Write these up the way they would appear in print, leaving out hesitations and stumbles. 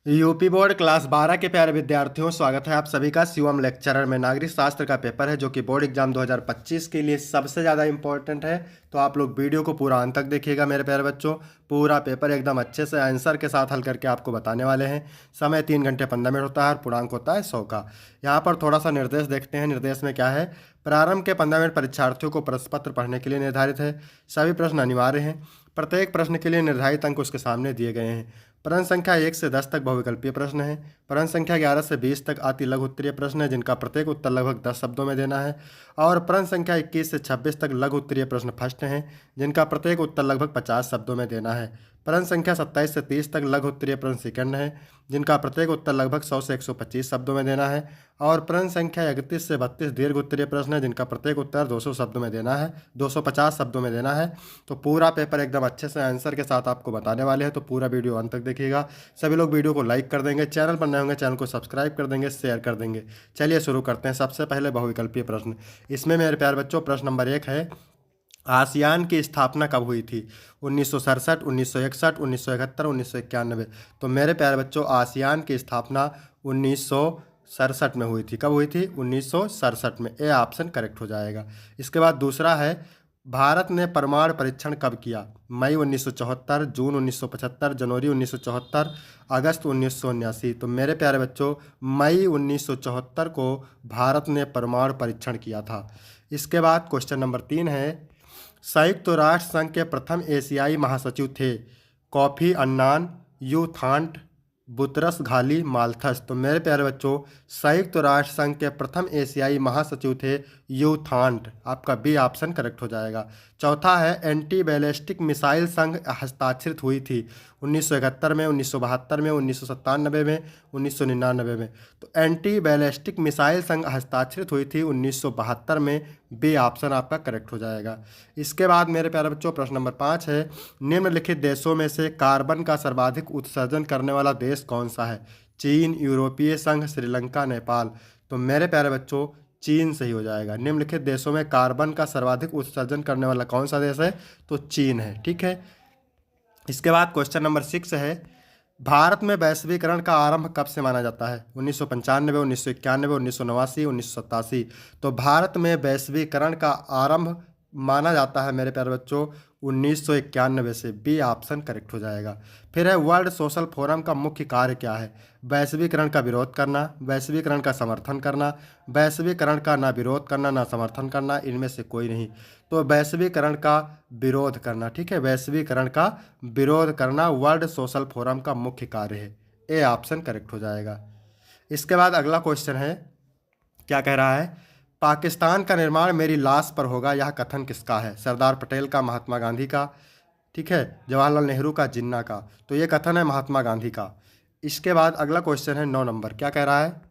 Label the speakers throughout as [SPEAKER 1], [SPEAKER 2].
[SPEAKER 1] UP board class 12 के प्यारे विद्यार्थियों, स्वागत है आप सभी का शिवम लेक्चरर में। नागरिक शास्त्र का पेपर है जो कि बोर्ड एग्जाम 2025 के लिए सबसे ज़्यादा इंपॉर्टेंट है। तो आप लोग वीडियो को पूरा अंत तक देखिएगा मेरे प्यारे बच्चों। पूरा पेपर एकदम अच्छे से आंसर के साथ हल करके आपको बताने वाले हैं। समय 3 घंटे 15 मिनट होता है और पूर्णांक होता है 100 का। यहाँ पर थोड़ा सा निर्देश देखते हैं। निर्देश में क्या है? प्रारंभ के 15 मिनट परीक्षार्थियों को प्रश्न पत्र पढ़ने के लिए निर्धारित है। सभी प्रश्न अनिवार्य हैं। प्रत्येक प्रश्न के लिए निर्धारित अंक उसके सामने दिए गए हैं। प्रश्न संख्या 1 से 10 तक बहुविकल्पीय प्रश्न है। प्रश्न संख्या 11 से 20 तक अति लघु उत्तरीय प्रश्न है जिनका प्रत्येक उत्तर लगभग 10 शब्दों में देना है। और प्रश्न संख्या 21 से 26 तक लघु उत्तरीय प्रश्न फर्स्ट हैं जिनका प्रत्येक उत्तर लगभग 50 शब्दों में देना है। प्रश्न संख्या 27 से 30 तक लघु उत्तरीय प्रश्न सेकंड है जिनका प्रत्येक उत्तर लगभग 100 से 125 शब्दों में देना है। और प्रश्न संख्या 31 से 32 दीर्घ उत्तरीय प्रश्न है जिनका प्रत्येक उत्तर 200 शब्दों में देना है, 250 शब्दों में देना है। तो पूरा पेपर एकदम अच्छे से आंसर के साथ आपको बताने वाले हैं। तो पूरा वीडियो अंत तक देखिएगा। सभी लोग वीडियो को लाइक कर देंगे, चैनल पर नए होंगे चैनल को सब्सक्राइब कर देंगे, शेयर कर देंगे। चलिए शुरू करते हैं। सबसे पहले बहुविकल्पीय प्रश्न। इसमें मेरे प्यारे बच्चों प्रश्न नंबर 1 है, आसियान की स्थापना कब हुई थी? 1967, 1961, 1971, 1991। तो मेरे प्यारे बच्चों आसियान की स्थापना 1967 में हुई थी। कब हुई थी? 1967 में। ए ऑप्शन करेक्ट हो जाएगा। इसके बाद दूसरा है, भारत ने परमाणु परीक्षण कब किया? मई 1974, जून 1975, जनवरी 1974, अगस्त 1979। तो मेरे प्यारे बच्चों मई 1974 को भारत ने परमाणु परीक्षण किया था। इसके बाद क्वेश्चन नंबर 3 है, संयुक्त राष्ट्र संघ के प्रथम एशियाई महासचिव थे? Kofi Annan, U Thant, Boutros Ghali, Malthus. तो मेरे प्यारे बच्चों संयुक्त राष्ट्र संघ के प्रथम एशियाई महासचिव थे यू थांट। आपका बी ऑप्शन करेक्ट हो जाएगा। चौथा है, एंटी बैलिस्टिक मिसाइल संघ हस्ताक्षरित हुई थी 1971 में, 1972 में, 1997 में, 1999 में। तो एंटी बैलिस्टिक मिसाइल संघ हस्ताक्षरित हुई थी 1972 में। बी ऑप्शन आपका करेक्ट हो जाएगा। इसके बाद मेरे प्यारे बच्चों प्रश्न नंबर 5 है, निम्नलिखित देशों में से कार्बन का सर्वाधिक उत्सर्जन करने वाला देश कौन सा है? चीन, यूरोपीय संघ, श्रीलंका, नेपाल। तो मेरे प्यारे बच्चों चीन सही हो जाएगा। निम्नलिखित देशों में कार्बन का सर्वाधिक उत्सर्जन करने वाला कौन सा देश है? तो चीन है। ठीक है। इसके बाद क्वेश्चन नंबर 6 है, भारत में वैश्वीकरण का आरंभ कब से माना जाता है? 1995, 1991, 1989, 1987। तो भारत में वैश्वीकरण का आरंभ माना जाता है मेरे प्यारे बच्चों 1991 से। बी ऑप्शन करेक्ट हो जाएगा। फिर है, वर्ल्ड सोशल फोरम का मुख्य कार्य क्या है? वैश्वीकरण का विरोध करना, वैश्वीकरण का समर्थन करना, वैश्वीकरण का ना विरोध करना ना समर्थन करना, इनमें से कोई नहीं। तो वैश्वीकरण का विरोध करना। ठीक है, वैश्वीकरण का विरोध करना वर्ल्ड सोशल फोरम का मुख्य कार्य है। ए ऑप्शन करेक्ट हो जाएगा। इसके बाद अगला क्वेश्चन है, क्या कह रहा है, पाकिस्तान का निर्माण मेरी लाश पर होगा, यह कथन किसका है? सरदार पटेल का, महात्मा गांधी का, ठीक है, जवाहरलाल नेहरू का, जिन्ना का। तो ये कथन है महात्मा गांधी का। इसके बाद अगला क्वेश्चन है 9 नंबर। क्या कह रहा है,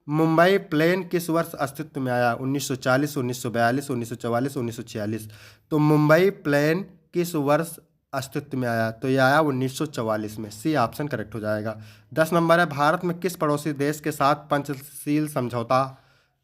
[SPEAKER 1] मुंबई प्लेन किस वर्ष अस्तित्व में आया? 1940, 1942, 1944, 1946। तो मुंबई प्लेन किस वर्ष अस्तित्व में आया? तो ये आया 1944 में। सी ऑप्शन करेक्ट हो जाएगा। 10 नंबर है, भारत में किस पड़ोसी देश के साथ पंचशील समझौता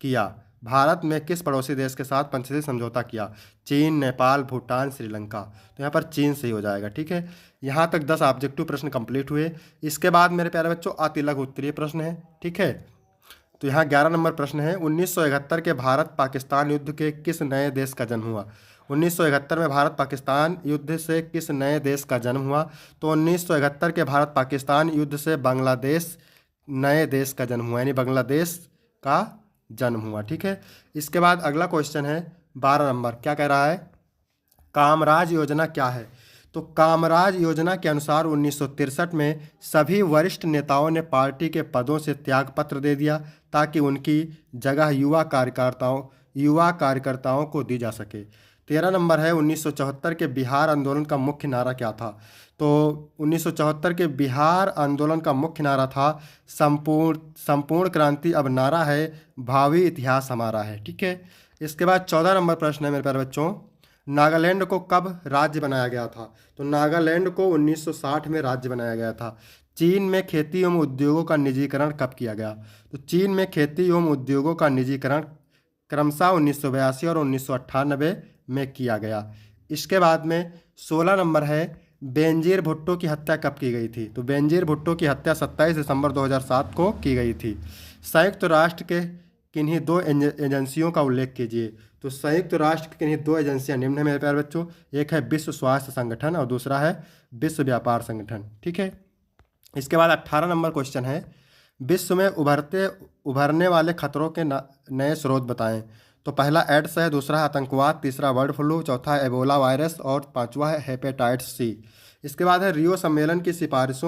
[SPEAKER 1] किया? भारत में किस पड़ोसी देश के साथ पंचशील समझौता किया? चीन, नेपाल, भूटान, श्रीलंका। तो यहाँ पर चीन सही हो जाएगा। ठीक है, यहाँ तक 10 ऑब्जेक्टिव प्रश्न कंप्लीट हुए। इसके बाद मेरे प्यारे बच्चों अति लघु उत्तरीय प्रश्न है। ठीक है, तो यहाँ 11 नंबर प्रश्न है, 1971 के भारत पाकिस्तान युद्ध के किस नए देश का जन्म हुआ? 1971 में भारत पाकिस्तान युद्ध से किस नए देश का जन्म हुआ? तो 1971 के भारत पाकिस्तान युद्ध से बांग्लादेश नए देश का जन्म हुआ, यानी बांग्लादेश का जन्म हुआ। ठीक है। इसके बाद अगला क्वेश्चन है 12 नंबर। क्या कह रहा है, कामराज योजना क्या है? तो कामराज योजना के अनुसार 1963 में सभी वरिष्ठ नेताओं ने पार्टी के पदों से त्यागपत्र दे दिया ताकि उनकी जगह युवा कार्यकर्ताओं को दी जा सके। 13 नंबर है, 1974 के बिहार आंदोलन का मुख्य नारा क्या था? तो 1974 के बिहार आंदोलन का मुख्य नारा था संपूर्ण क्रांति। अब नारा है भावी इतिहास हमारा है। ठीक है। इसके बाद 14 नंबर प्रश्न है मेरे प्यारे बच्चों, नागालैंड को कब राज्य बनाया गया था? तो नागालैंड को 1960 में राज्य बनाया गया था। चीन में खेती एवं उद्योगों का निजीकरण कब किया गया? तो चीन में खेती एवं उद्योगों का निजीकरण क्रमशः 1982 और 1998 में किया गया। इसके बाद में 16 नंबर है, बेनजीर भुट्टो की हत्या कब की गई थी? तो बेनजीर भुट्टो की हत्या 27 दिसंबर 2007 को की गई थी। संयुक्त राष्ट्र के किन्हीं दो एजेंसियों का उल्लेख कीजिए। तो संयुक्त राष्ट्र की किन्हीं दो एजेंसियां निम्न है मेरे प्यारे बच्चों, एक है विश्व स्वास्थ्य संगठन और दूसरा है विश्व व्यापार संगठन। ठीक है। इसके बाद 18 नंबर क्वेश्चन है, विश्व में उभरने वाले खतरों के नए स्रोत बताएं। तो पहला एड्स है, दूसरा है आतंकवाद, तीसरा बर्ड फ्लू, चौथा है एबोला वायरस और पांचवा है हेपेटाइटिस सी। इसके बाद है रियो सम्मेलन की सिफारिश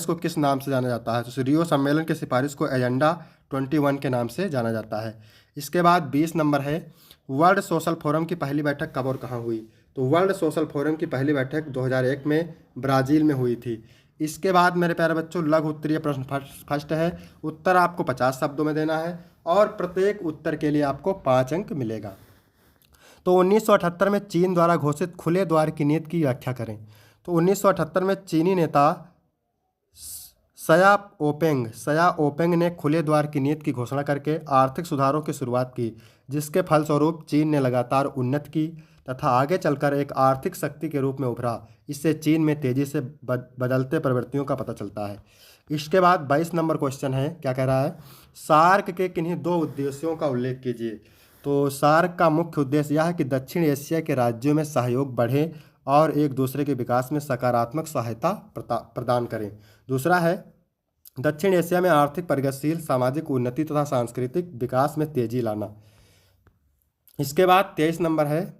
[SPEAKER 1] को किस नाम से जाना जाता है? तो रियो सम्मेलन की सिफारिश को एजेंडा 21 के नाम से जाना जाता है। इसके बाद 20 नंबर है, वर्ल्ड सोशल फोरम की पहली बैठक कब और कहाँ हुई? तो वर्ल्ड सोशल फोरम की पहली बैठक 2001 में ब्राज़ील में हुई थी। इसके बाद मेरे प्यारे बच्चों लघु उत्तरीय प्रश्न फर्स्ट है, उत्तर आपको 50 शब्दों में देना है और प्रत्येक उत्तर के लिए आपको 5 अंक मिलेगा। तो 1978 में चीन द्वारा घोषित खुले द्वार की नीति की व्याख्या करें। तो 1978 में चीनी नेता सया ओपेंग ने खुले द्वार की नीति की घोषणा करके आर्थिक सुधारों की शुरुआत की, जिसके फलस्वरूप चीन ने लगातार उन्नति की तथा आगे चलकर एक आर्थिक शक्ति के रूप में उभरा। इससे चीन में तेजी से बदलते प्रवृत्तियों का पता चलता है। इसके बाद 22 नंबर क्वेश्चन है, क्या कह रहा है, सार्क के किन्हीं दो उद्देश्यों का उल्लेख कीजिए। तो सार्क का मुख्य उद्देश्य यह है कि दक्षिण एशिया के राज्यों में सहयोग बढ़े और एक दूसरे के विकास में सकारात्मक सहायता प्रदान करें। दूसरा है दक्षिण एशिया में आर्थिक प्रगतिशील सामाजिक उन्नति तथा सांस्कृतिक विकास में तेजी लाना। इसके बाद 23 नंबर है,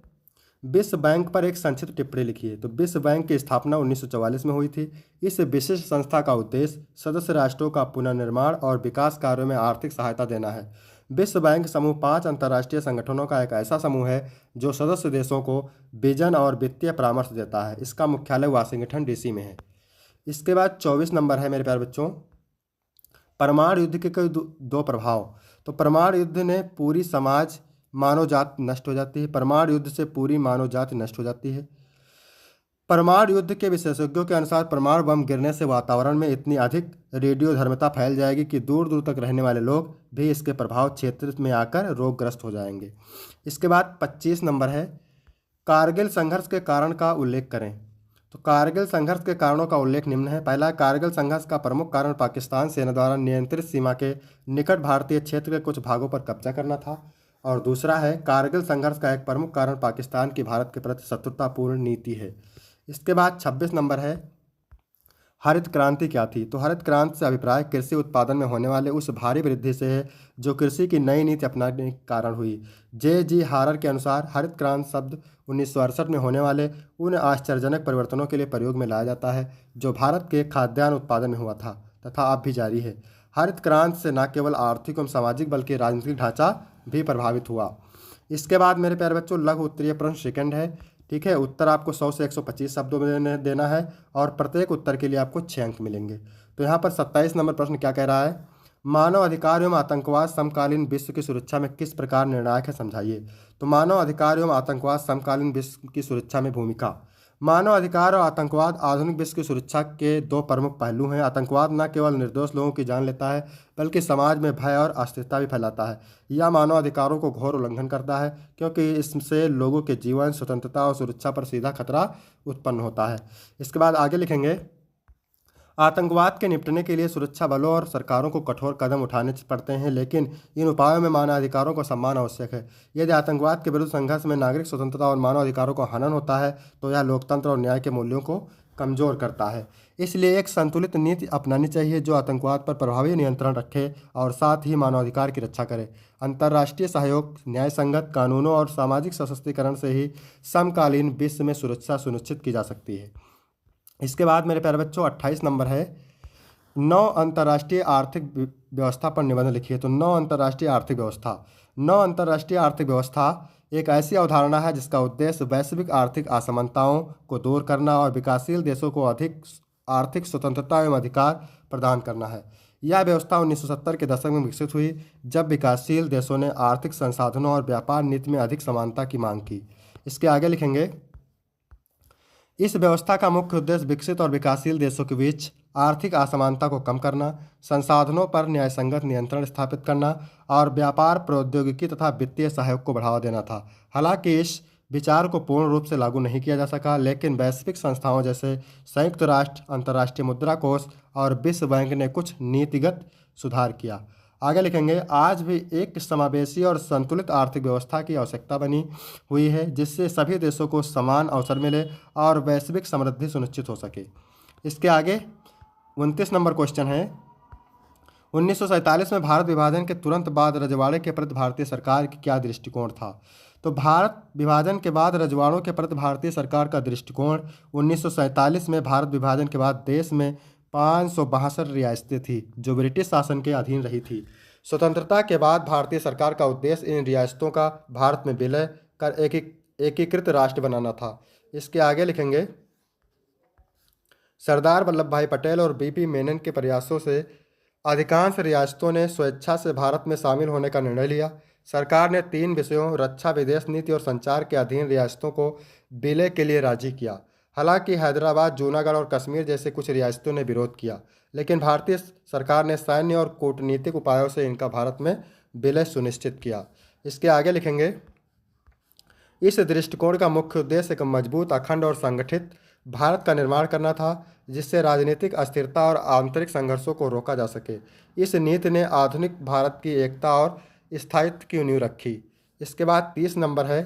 [SPEAKER 1] विश्व बैंक पर एक संक्षिप्त टिप्पणी लिखिए। तो विश्व बैंक की स्थापना 1944 में हुई थी। इस विशिष्ट संस्था का उद्देश्य सदस्य राष्ट्रों का पुनर्निर्माण और विकास कार्यों में आर्थिक सहायता देना है। विश्व बैंक समूह 5 अंतर्राष्ट्रीय संगठनों का एक ऐसा समूह है जो सदस्य देशों को विजन और वित्तीय परामर्श देता है। इसका मुख्यालय वाशिंगटन डीसी में है। इसके बाद 24 नंबर है मेरे प्यारे बच्चों, परमाणु युद्ध के कोई दो प्रभाव। तो परमाणु युद्ध ने पूरी समाज मानव जाति नष्ट हो जाती है। परमाणु युद्ध से पूरी मानव जाति नष्ट हो जाती है। परमाणु युद्ध के विशेषज्ञों के अनुसार परमाणु बम गिरने से वातावरण में इतनी अधिक रेडियोधर्मिता फैल जाएगी कि दूर दूर तक रहने वाले लोग भी इसके प्रभाव क्षेत्र में आकर रोगग्रस्त हो जाएंगे। इसके बाद 25 नंबर है, कारगिल संघर्ष के कारण का उल्लेख करें। तो कारगिल संघर्ष के कारणों का उल्लेख निम्न है। पहला, कारगिल संघर्ष का प्रमुख कारण पाकिस्तान सेना द्वारा नियंत्रित सीमा के निकट भारतीय क्षेत्र के कुछ भागों पर कब्जा करना था। और दूसरा है, कारगिल संघर्ष का एक प्रमुख कारण पाकिस्तान की भारत के प्रति शत्रुतापूर्ण नीति है। इसके बाद 26 नंबर है, हरित क्रांति क्या थी? तो हरित क्रांति से अभिप्राय कृषि उत्पादन में होने वाले उस भारी वृद्धि से है जो कृषि की नई नीति अपनाने के कारण हुई। J.G. हारर के अनुसार हरित क्रांति शब्द 1968 में होने वाले उन आश्चर्यजनक परिवर्तनों के लिए प्रयोग में लाया जाता है जो भारत के खाद्यान्न उत्पादन में हुआ था तथा अब भी जारी है। हरित क्रांति से न केवल आर्थिक एवं सामाजिक बल्कि राजनीतिक ढांचा भी प्रभावित हुआ। इसके बाद मेरे प्यारे बच्चों लघु उत्तरीय प्रश्न सेकंड है। ठीक है, उत्तर आपको 100 से 125 शब्दों में देना है और प्रत्येक उत्तर के लिए आपको 6 अंक मिलेंगे। तो यहाँ पर 27 नंबर प्रश्न क्या कह रहा है, मानव अधिकार एवं आतंकवाद समकालीन विश्व की सुरक्षा में किस प्रकार निर्णायक है, समझाइए। तो मानव अधिकार एवं आतंकवाद समकालीन विश्व की सुरक्षा में भूमिका। मानव अधिकार और आतंकवाद आधुनिक विश्व की सुरक्षा के दो प्रमुख पहलू हैं। आतंकवाद न केवल निर्दोष लोगों की जान लेता है बल्कि समाज में भय और अस्थिरता भी फैलाता है। यह मानव अधिकारों को घोर उल्लंघन करता है क्योंकि इससे लोगों के जीवन, स्वतंत्रता और सुरक्षा पर सीधा खतरा उत्पन्न होता है। इसके बाद आगे लिखेंगे, आतंकवाद के निपटने के लिए सुरक्षा बलों और सरकारों को कठोर कदम उठाने पड़ते हैं, लेकिन इन उपायों में मानवाधिकारों का सम्मान आवश्यक है। यदि आतंकवाद के विरुद्ध संघर्ष में नागरिक स्वतंत्रता और मानवाधिकारों का हनन होता है तो यह लोकतंत्र और न्याय के मूल्यों को कमजोर करता है। इसलिए एक संतुलित नीति अपनानी चाहिए जो आतंकवाद पर प्रभावी नियंत्रण रखे और साथ ही मानवाधिकार की रक्षा करे। अंतर्राष्ट्रीय सहयोग, न्याय संगत कानूनों और सामाजिक सशक्तिकरण से ही समकालीन विश्व में सुरक्षा सुनिश्चित की जा सकती है। इसके बाद मेरे प्यारे बच्चों 28 नंबर है, 9 अंतर्राष्ट्रीय आर्थिक व्यवस्था पर निबंध लिखिए। तो 9 अंतर्राष्ट्रीय आर्थिक व्यवस्था। 9 अंतर्राष्ट्रीय आर्थिक व्यवस्था एक ऐसी अवधारणा है जिसका उद्देश्य वैश्विक आर्थिक असमानताओं को दूर करना और विकासशील देशों को अधिक आर्थिक स्वतंत्रता एवं अधिकार प्रदान करना है। यह व्यवस्था 1970 के दशक में विकसित हुई जब विकासशील देशों ने आर्थिक संसाधनों और व्यापार नीति में अधिक समानता की मांग की। इसके आगे लिखेंगे, इस व्यवस्था का मुख्य उद्देश्य विकसित और विकासशील देशों के बीच आर्थिक असमानता को कम करना, संसाधनों पर न्यायसंगत नियंत्रण स्थापित करना और व्यापार, प्रौद्योगिकी तथा वित्तीय सहयोग को बढ़ावा देना था। हालांकि इस विचार को पूर्ण रूप से लागू नहीं किया जा सका, लेकिन वैश्विक संस्थाओं जैसे संयुक्त राष्ट्र, अंतर्राष्ट्रीय मुद्रा कोष और विश्व बैंक ने कुछ नीतिगत सुधार किया। आगे लिखेंगे, आज भी एक समावेशी और संतुलित आर्थिक व्यवस्था की आवश्यकता बनी हुई है, जिससे सभी देशों को समान अवसर मिले और वैश्विक समृद्धि सुनिश्चित हो सके। इसके आगे 29 नंबर क्वेश्चन है, 1947 में भारत विभाजन के तुरंत बाद रजवाड़े के प्रति भारतीय सरकार की क्या दृष्टिकोण था। तो भारत विभाजन के बाद रजवाड़ों के प्रति भारतीय सरकार का दृष्टिकोण 1947 में भारत विभाजन के बाद देश में 562 रियासतें थी जो ब्रिटिश शासन के अधीन रही थी। स्वतंत्रता के बाद भारतीय सरकार का उद्देश्य इन रियासतों का भारत में विलय कर एकीकृत राष्ट्र बनाना था। इसके आगे लिखेंगे, सरदार वल्लभ भाई पटेल और बीपी मेनन के प्रयासों से अधिकांश रियासतों ने स्वेच्छा से भारत में शामिल होने का निर्णय लिया। सरकार ने 3 विषयों रक्षा, विदेश नीति और संचार के अधीन रियासतों को विलय के लिए राजी किया। हालांकि हैदराबाद, जूनागढ़ और कश्मीर जैसे कुछ रियासतों ने विरोध किया, लेकिन भारतीय सरकार ने सैन्य और कूटनीतिक उपायों से इनका भारत में विलय सुनिश्चित किया। इसके आगे लिखेंगे, इस दृष्टिकोण का मुख्य उद्देश्य एक मजबूत, अखंड और संगठित भारत का निर्माण करना था, जिससे राजनीतिक अस्थिरता और आंतरिक संघर्षों को रोका जा सके। इस नीति ने आधुनिक भारत की एकता और स्थायित्व की नींव रखी। इसके बाद 30 नंबर है,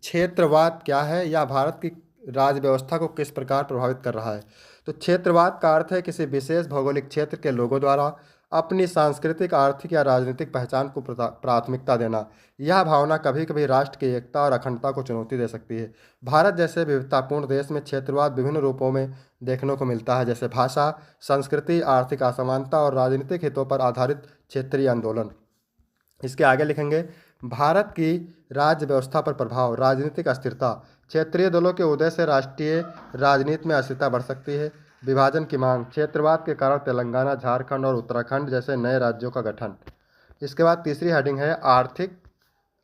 [SPEAKER 1] क्षेत्रवाद क्या है या भारत की राज्य व्यवस्था को किस प्रकार प्रभावित कर रहा है। तो क्षेत्रवाद का अर्थ है किसी विशेष भौगोलिक क्षेत्र के लोगों द्वारा अपनी सांस्कृतिक, आर्थिक या राजनीतिक पहचान को प्राथमिकता देना। यह भावना कभी कभी राष्ट्र की एकता और अखंडता को चुनौती दे सकती है। भारत जैसे विविधतापूर्ण देश में क्षेत्रवाद विभिन्न रूपों में देखने को मिलता है, जैसे भाषा, संस्कृति, आर्थिक असमानता और राजनीतिक हितों पर आधारित क्षेत्रीय आंदोलन। इसके आगे लिखेंगे, भारत की राज्य व्यवस्था पर प्रभाव, राजनीतिक अस्थिरता। क्षेत्रीय दलों के उदय से राष्ट्रीय राजनीति में अस्थिरता बढ़ सकती है। विभाजन की मांग, क्षेत्रवाद के कारण तेलंगाना, झारखंड और उत्तराखंड जैसे नए राज्यों का गठन। इसके बाद तीसरी हेडिंग है, आर्थिक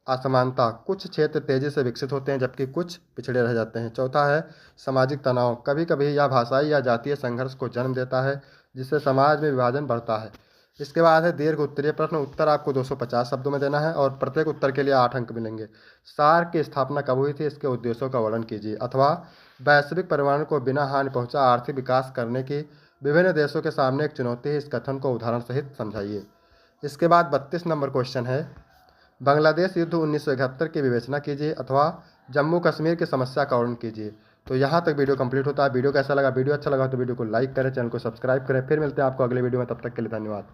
[SPEAKER 1] असमानता। कुछ क्षेत्र तेजी से विकसित होते हैं जबकि कुछ पिछड़े रह जाते हैं। चौथा है, सामाजिक तनाव। कभी कभी यह भाषाई या जातीय संघर्ष को जन्म देता है, जिससे समाज में विभाजन बढ़ता है। इसके बाद है दीर्घ उत्तरीय प्रश्न। उत्तर आपको 250 शब्दों में देना है और प्रत्येक उत्तर के लिए 8 अंक मिलेंगे। सार्क की स्थापना कब हुई थी, इसके उद्देश्यों का वर्णन कीजिए। अथवा वैश्विक पर्यावरण को बिना हानि पहुंचा आर्थिक विकास करने की विभिन्न देशों के सामने एक चुनौती है, इस कथन को उदाहरण सहित समझाइए। इसके बाद 32 नंबर क्वेश्चन है, बांग्लादेश युद्ध 1971 की विवेचना कीजिए अथवा जम्मू कश्मीर की समस्या का वर्णन कीजिए। तो यहाँ तक वीडियो कंप्लीट होता है। वीडियो कैसा लगा? वीडियो अच्छा लगा तो वीडियो को लाइक करें, चैनल को सब्सक्राइब करें। फिर मिलते हैं आपको अगले वीडियो में, तब तक के लिए धन्यवाद।